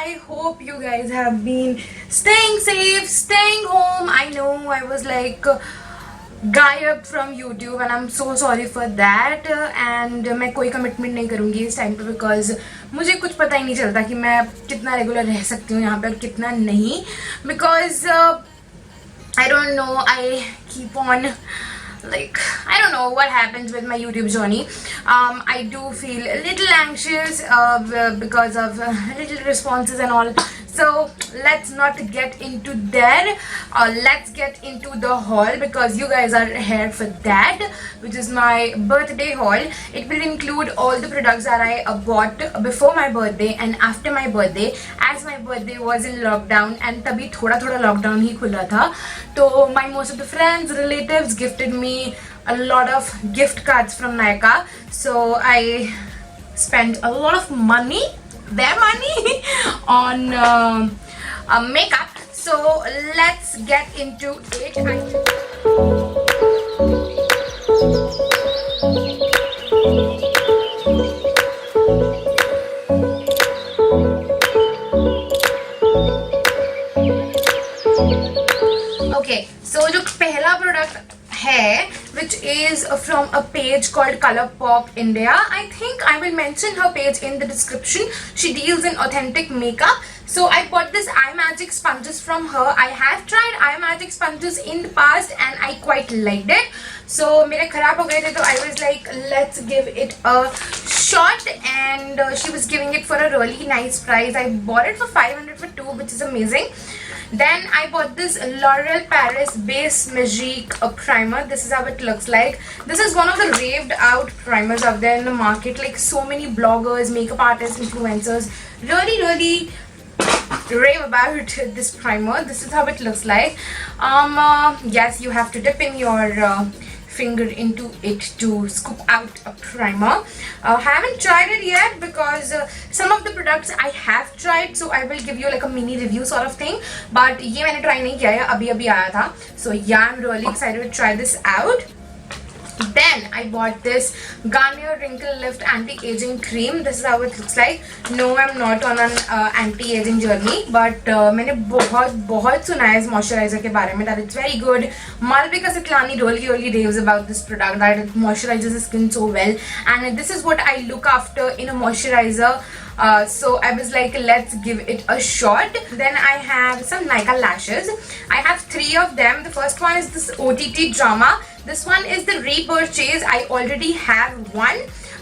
I hope you guys have been staying safe, staying home. I know I was like गायब from YouTube and I am so sorry for that and मैं कोई commitment नहीं करूँगी इस time पे because मुझे कुछ पता ही नहीं चलता कि मैं कितना रेगुलर रह सकती हूँ यहाँ पे और कितना नहीं because I don't know, I keep on like I don't know what happens with my YouTube journey. I do feel a little anxious because of little responses and all. So let's not get into that. Let's get into the haul because you guys are here for that, which is my birthday haul. It will include all the products that I bought before my birthday and after my birthday. As my birthday was in lockdown and तभी थोड़ा थोड़ा lockdown ही खुला था, तो my most of the friends, relatives gifted me a lot of gift cards from Nykaa. So I spent a lot of money, their money, on makeup. So let's get into it. Okay, so जो पहला product है which is from a page called Colourpop India. I think I will mention her page in the description. She deals in authentic makeup. So I bought this eye magic sponges from her. I have tried eye magic sponges in the past and I quite liked it. So मेरे खराब हो गए थे तो I was like let's give it a shot and she was giving it for a really nice price. I bought it for 500 for 2, which is amazing. Then I bought this L'Oreal Paris Base Magique primer. This is how it looks like. This is one of the raved out primers out there in the market. Like so many bloggers, makeup artists, influencers really rave about this primer. This is how it looks like. Yes, you have to dip in your finger into it to scoop out a primer. Haven't tried it yet because some of the products I have tried, so I will give you like a mini review sort of thing, but ये मैंने try नहीं किया है, अभी आया था. So yeah, I'm really excited to try this out. Then I bought this Garnier Wrinkle Lift Anti-Aging Cream. This is how it looks like. No, I'm not on an anti-aging journey, but मैंने बहुत सुना है इस moisturizer के बारे में that it's very good. Malvika Siklani really raves about this product that it moisturizes the skin so well, and this is what I look after in a moisturizer. So I was like let's give it a shot. Then I have some Nykaa lashes. I have 3 of them. The first one is this OTT Drama. This one is the repurchase. I already have one.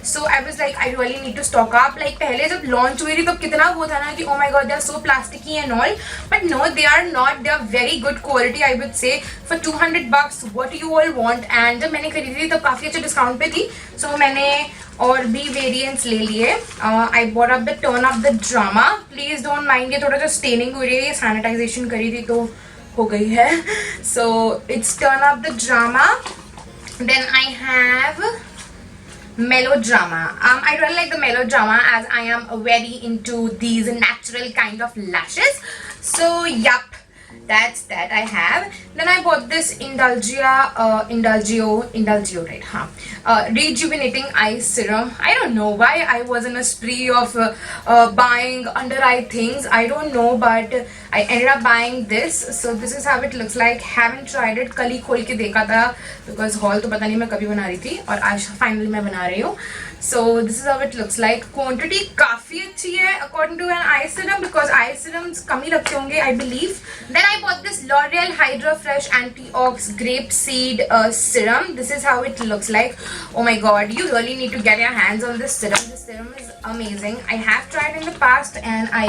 So I was like I really need to stock up. Like पहले जब launch हुई थी तब कितना वो था ना कि oh my god they are so plasticky and all, but no, they are not. They are very good quality, I would say. For 200 bucks, what you all want. And जब मैंने खरीदी थी तब काफी अच्छे डिस्काउंट पे थी, so मैंने और भी वेरिएंट्स ले लिए. I bought up the Turn Up the Drama. Please don't mind, ये थोड़ा सा स्टेनिंग हो रही है, ये सैनिटाइजेशन करी थी तो हो गई है. So it's Turn Up the Drama. Then I have Melodrama. I really like the Melodrama as I am very into these natural kind of lashes. So yup, that's that I have. Then I bought this Indulgio, right? Rejuvenating eye serum. I don't know why I was in a spree of buying under eye things. I don't know, but I ended up buying this. So this is how it looks like. Haven't tried it. कल ही खोल के देखा था because haul तो पता नहीं मैं कभी बना रही थी और आज finally मैं बना रही हूँ. So this is how it looks like. Quantity काफी अच्छी है according to an eye serum because eye serums कम ही रखे होंगे I believe. Then I bought this L'Oreal Hydra Fresh Anti-Ox Grape Seed serum. This is how it looks like. Oh my god, you really need to get your hands on this serum. This serum is amazing. I have tried in the past and I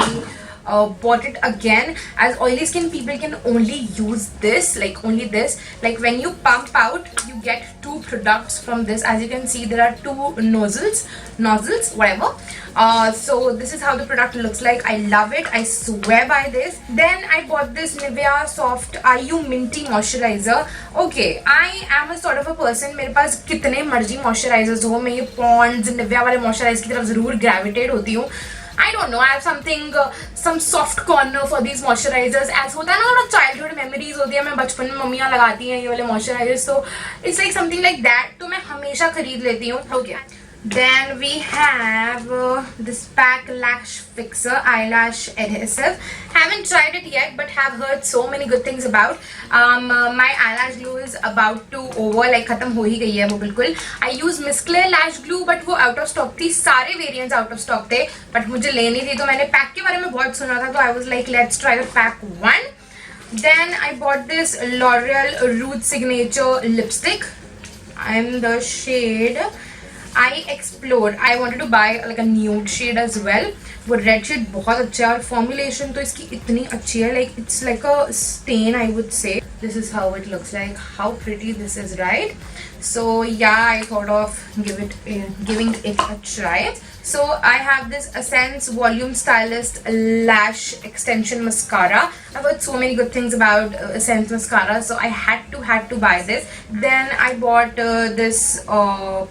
bought it again, as oily skin people can only use this, like only this. Like when you pump out, you get 2 products from this. As you can see, there are 2 nozzles, whatever. So this is how the product looks like. I love it. I swear by this. Then I bought this Nivea Soft IU Minty Moisturizer. Okay, I am a sort of a person, मेरे पास कितने मर्जी moisturizers हो, मैं ये Pond's Nivea वाले moisturizer की तरफ ज़रूर gravitate होती हूँ. I don't know, I have something, some soft corner for these moisturizers. As होता है ना, थोड़ा childhood memories होती है, मैं बचपन में मम्मियाँ लगाती हैं ये वाले moisturizers, so it's like something like that. तो मैं हमेशा खरीद लेती हूँ. Okay. Then we have this Pack Lash Fixer Eyelash Adhesive. Haven't tried it yet, but have heard so many good things about. My eyelash glue is about to over, like खत्म हो ही गई है वो बिल्कुल. I use Miss Claire lash glue, but वो out of stock थी. सारे variants out of stock थे, but मुझे लेनी थी तो मैंने पैक के बारे में बहुत सुना था, तो I was like let's try the pack one. Then I bought this L'Oreal Rouge Signature lipstick. I'm the shade I explored. I wanted to buy like a nude shade as well. वो red shade बहुत अच्छा है और formulation तो इसकी इतनी अच्छी है, like it's like a stain I would say. This is how it looks like. How pretty this is, right? So yeah, I thought of giving it a try. So I have this Essence Volume Stylist Lash Extension Mascara. I've heard so many good things about Essence Mascara, so I had to buy this. Then I bought this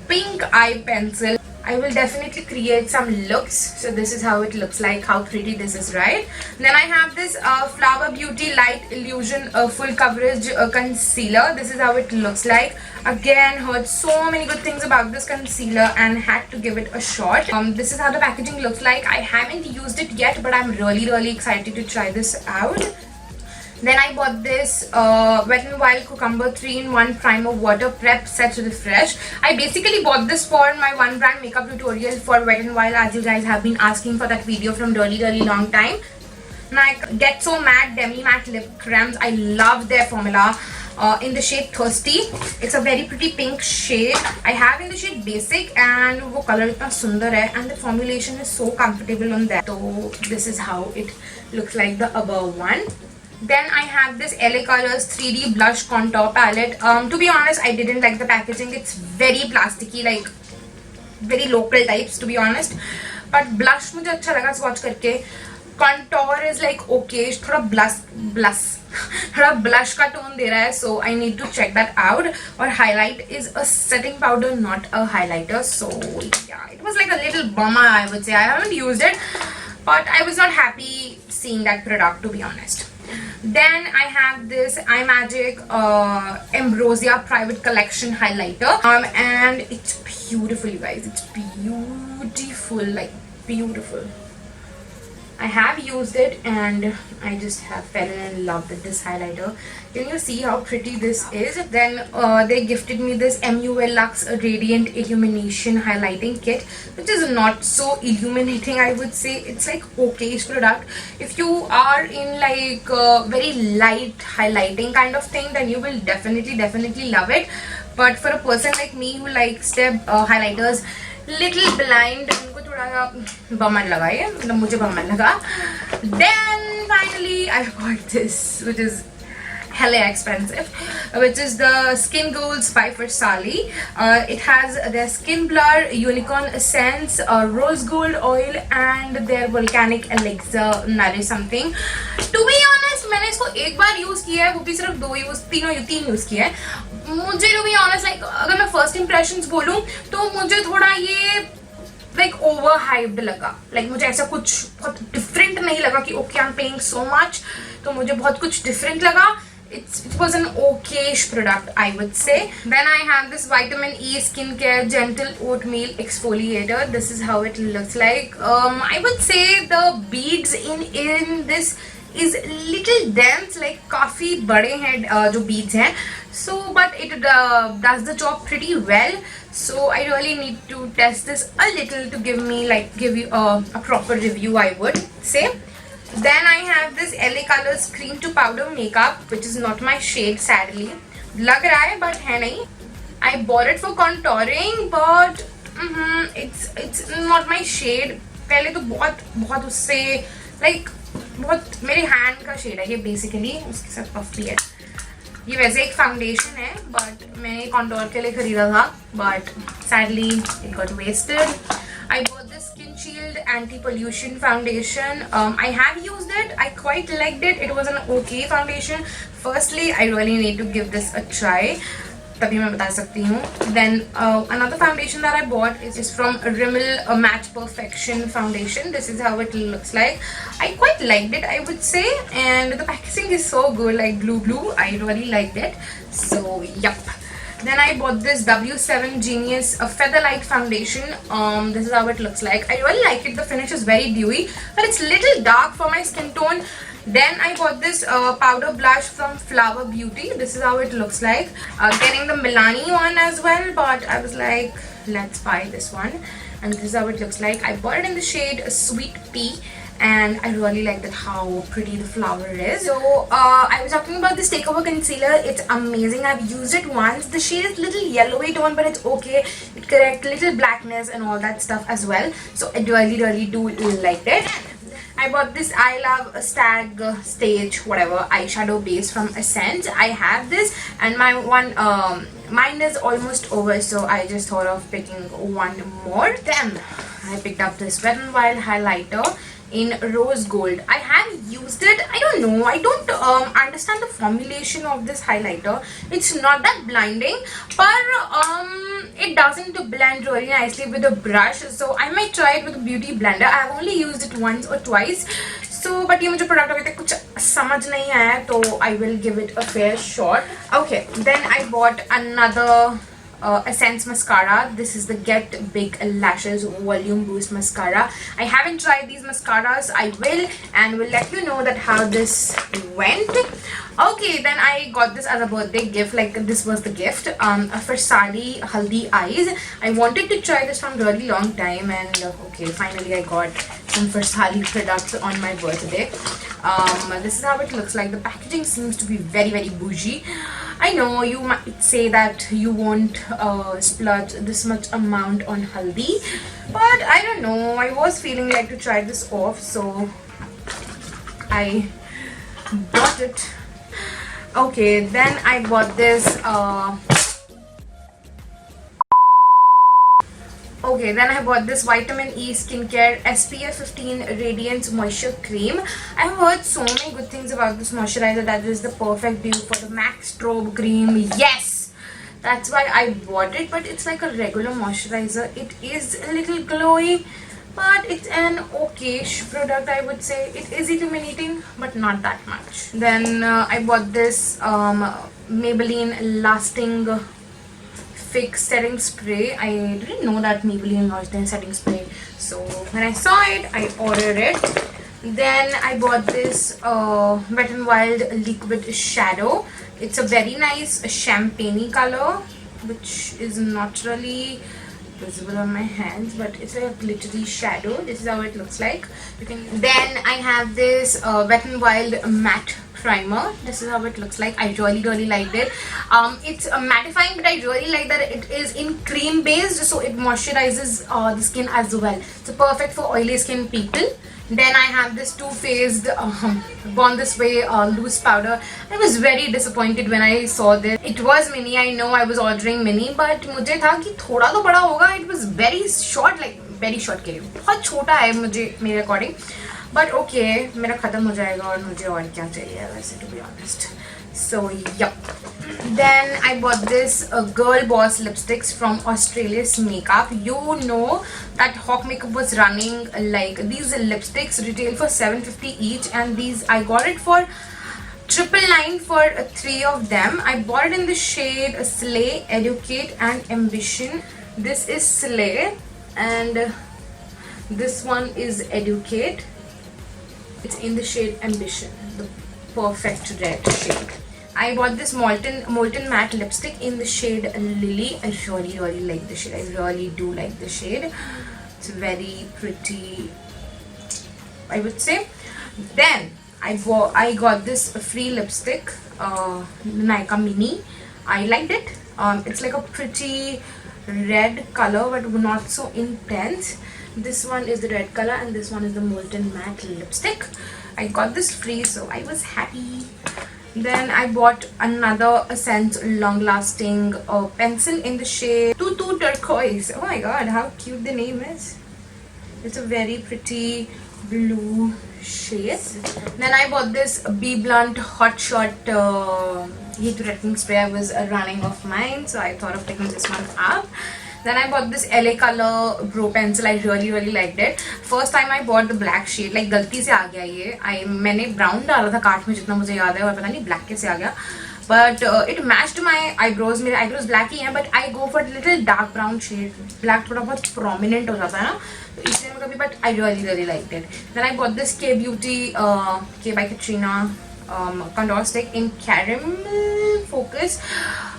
pink eye pencil. I will definitely create some looks. So this is how it looks like. How pretty this is, right? Then I have this Flower Beauty Light Illusion Full Coverage Concealer. This is how it looks like. Again, heard so many good things about this concealer and had to give it a shot. This is how the packaging looks like. I haven't used it yet, but I'm really excited to try this out. Then I bought this Wet n Wild Cucumber 3-in-1 Primer Water Prep Set Refresh. I basically bought this for my one brand makeup tutorial for Wet n Wild, as you guys have been asking for that video from really long time. And I Get So Matte Demi Matte Lip Creams. I love their formula. In the shade Thirsty. It's a very pretty pink shade. I have in the shade Basic and वो color इतना सुंदर है and the formulation is so comfortable on that. So this is how it looks like, the above one. Then I have this LA Colors 3D Blush Contour Palette. To be honest, I didn't like the packaging. It's very plasticky, like very local types, to be honest. But blush मुझे अच्छा लगा swatch करके. Contour is like okay, थोड़ा थोड़ा blush का tone दे रहा है, so I need to check that out. और highlight is a setting powder, not a highlighter. So yeah, it was like a little bummer, I would say. I haven't used it, but I was not happy seeing that product, to be honest. Then I have this iMagic Ambrosia Private Collection highlighter, and it's beautiful, you guys. It's beautiful, like beautiful. I have used it and I just have fallen in love with this highlighter. Can you see how pretty this is? Then they gifted me this MUL Luxe Radiant Illumination Highlighting Kit, which is not so illuminating, I would say. It's like okayish product. If you are in like very light highlighting kind of thing, then you will definitely love it. But for a person like me who likes their highlighters little blind, Boman लगा ये, मतलब मुझे बमन लगा. Then finally I got this, which is hella expensive, which is the Skin Goals by Versali. It has their Skin Blur, Unicorn Essence, Rose Gold Oil and their Volcanic Elixir Nourish something. To be honest, मैंने इसको एक बार use किया है, वो भी सिर्फ तीन use किया है. मुझे to be honest, like अगर मैं first impressions बोलूं तो मुझे थोड़ा ये like over hyped लगा. Like मुझे ऐसा कुछ बहुत different नहीं लगा कि okay I'm paying so much, तो मुझे बहुत कुछ different लगा. It was an okayish product, I would say. Then I have this Vitamin E Skincare Gentle Oatmeal Exfoliator. This is how it looks like. I would say the beads in this is little dense, like काफी बड़े हैं जो beads हैं. So but it does the job pretty well. So I really need to test this a little to give you a proper review, I would say. Then I have this LA Colors Cream to Powder Makeup, which is not my shade, sadly. लग रहा है but है नहीं. I bought it for contouring, but it's not my shade. पहले तो बहुत उससे like बहुत मेरे hand का shade है ये basically. उसके साथ puff भी है. ये वैसे एक फाउंडेशन है, बट मैंने कॉन्टोर के लिए खरीदा था, but sadly it got wasted. I bought this Skin Shield Anti-Pollution Foundation. I have used it. I quite liked it. It was an okay foundation. Firstly, I really need to give this a try. तभी मैं बता सकती हूँ. Then another foundation that I bought is from Rimmel Match Perfection Foundation. This is how it looks like. I quite liked it, I would say, and the packaging is so good, like blue. I really liked it. So yup. Then I bought this W7 Genius Featherlight foundation. This is how it looks like. I really like it. The finish is very dewy, but it's little dark for my skin tone. Then I bought this powder blush from Flower Beauty. This is how it looks like. Getting the Milani one as well, but I was like, let's buy this one. And this is how it looks like. I bought it in the shade Sweet Pea, and I really like that how pretty the flower is. So I was talking about this takeover concealer. It's amazing. I've used it once. The shade is little yellowy tone, but it's okay. It corrects little blackness and all that stuff as well. So I really do like it. I bought this I Love Stag Stage whatever eyeshadow base from Essence. I have this, and mine is almost over, so I just thought of picking one more. Then I picked up this Wet n Wild highlighter in rose gold. I have used it. I don't know, I don't understand the formulation of this highlighter. It's not that blinding, but it doesn't blend really nicely with a brush, so I might try it with a beauty blender. I have only used it once or twice, so but ये मुझे product अभी तक कुछ समझ नहीं आया, तो I will give it a fair shot. Okay, then I bought another Essence mascara. This is the Get Big Lashes Volume Boost mascara. I haven't tried these mascaras. I will, and will let you know that how this went. Okay, then I got this as a birthday gift. Like, this was the gift for Sari Haldi Eyes. I wanted to try this from really long time, and okay, finally I got some Versali products on my birthday. This is how it looks like. The packaging seems to be very bougie. I know you might say that you won't splurge this much amount on haldi, but I don't know, I was feeling like to try this off, so I bought it. Okay, then I bought this Vitamin E Skincare SPF 15 Radiance Moisture Cream. I have heard so many good things about this moisturizer, that is the perfect dupe for the MAC Strobe Cream. Yes! That's why I bought it, but it's like a regular moisturizer. It is a little glowy, but it's an okay-ish product, I would say. It is illuminating, but not that much. Then I bought this Maybelline Lasting Fix Setting Spray. I didn't know that Maybelline launched their setting spray, so when I saw it, I ordered it. Then I bought this Wet n Wild Liquid Shadow. It's a very nice champagne color, which is not really visible on my hands, but it's like a glittery shadow. This is how it looks like. Then I have this Wet n Wild Matte Primer. This is how it looks like. I really liked it. It's mattifying, but I really like that it is in cream based, so it moisturizes the skin as well. So perfect for oily skin people. Then I have this Too Faced Born This Way loose powder. I was very disappointed when I saw this. It was mini. I know I was ordering mini, but मुझे था कि थोड़ा तो बड़ा होगा. It was very short, like very short के लिए बहुत छोटा है मुझे मेरे according. But okay, मेरा खत्म हो जाएगा और मुझे और क्या चाहिए वैसे, to be honest. So yeah. Then I bought this Girl Boss lipsticks from Australia's Makeup. You know that Hawk Makeup was running like these lipsticks retail for $7.50 each, and these I got it for $999 for 3 of them. I bought it in the shade Slay, Educate and Ambition. This is Slay and this one is Educate. It's in the shade Ambition, the perfect red shade. I bought this Molten Matte lipstick in the shade Lily. I really like the shade. I really do like the shade. It's very pretty, I would say. Then I got this free lipstick, Nykaa Mini. I liked it. It's like a pretty red color, but not so intense. This one is the red color and this one is the Molten Matte lipstick. I got this free, so I was happy. Then I bought another Essence Long Lasting pencil in the shade Tutu Turquoise. Oh my god, how cute the name is. It's a very pretty blue shade. Then I bought this Be Blunt Hot Shot heat threatening spray. I was running off mine, so I thought of picking this one up. Then I bought this LA Color Brow Pencil. I really liked it. First time I bought the black shade, like गलती से आ गया ये. मैंने brown डाला था cart में जितना मुझे याद है और पता नहीं black कैसे आ गया. but it matched my eyebrows. मेरे eyebrows black ही हैं, but I go for little dark brown shade. Black थोड़ा बहुत prominent हो जाता है ना, तो इसलिए मैं कभी, but I really liked it. Then I bought this K Beauty K by Katrina contour stick in caramel focus.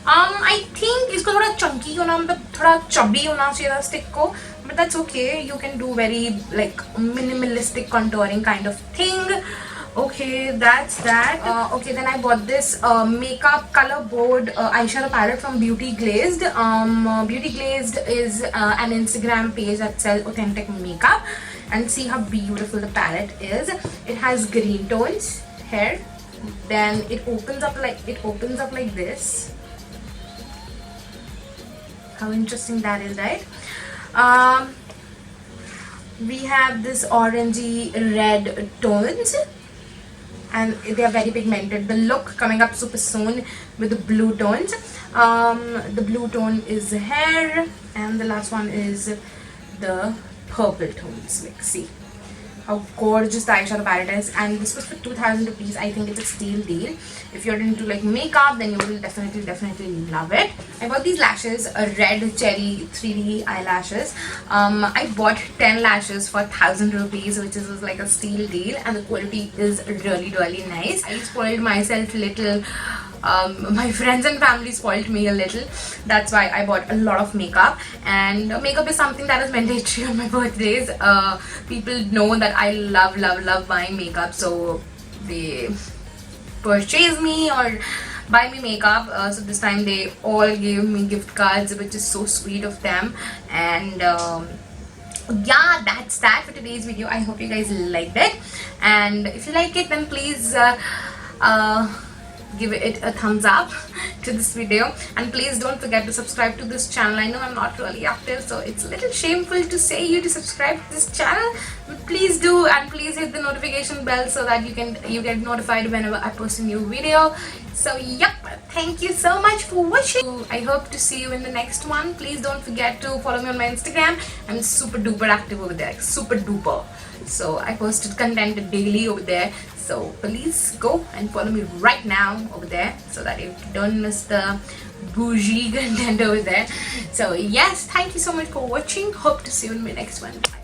I think इसको थोड़ा chunky होना, मतलब थोड़ा chubby होना चाहिए था stick को, but that's okay. You can do very like minimalistic contouring kind of thing. Okay, that's that. Okay, then I bought this makeup color board eyeshadow palette from Beauty Glazed. Beauty Glazed is an Instagram page that sells authentic makeup, and see how beautiful the palette is. It has green tones here, then it opens up like this. How interesting that is, right? We have this orangey red tones, and they are very pigmented. The look coming up super soon with the blue tones. The blue tone is hair, and the last one is the purple tones. Like, see how gorgeous the eyeshadow palette is, and this was for 2,000 rupees. I think it's a steal deal. If you're into like makeup, then you will definitely love it. I bought these lashes, red cherry 3D eyelashes. I bought 10 lashes for 1,000 rupees, which is like a steal deal, and the quality is really nice. I spoiled myself a little. My friends and family spoiled me a little. That's why I bought a lot of makeup, and makeup is something that is mandatory on my birthdays. People know that I love buying makeup, so they purchase me or buy me makeup. So this time they all gave me gift cards, which is so sweet of them. And yeah, that's that for today's video. I hope you guys liked it, and if you like it, then please give it a thumbs up to this video, and please don't forget to subscribe to this channel. I know I'm not really active, so it's a little shameful to say you to subscribe to this channel, but please do, and please hit the notification bell so that you get notified whenever I post a new video. So yep, thank you so much for watching. I hope to see you in the next one. Please don't forget to follow me on my Instagram. I'm super duper active over there, super duper. So I posted content daily over there, so please go and follow me right now over there so that you don't miss the bougie content over there. So yes, thank you so much for watching. Hope to see you in my next one. Bye.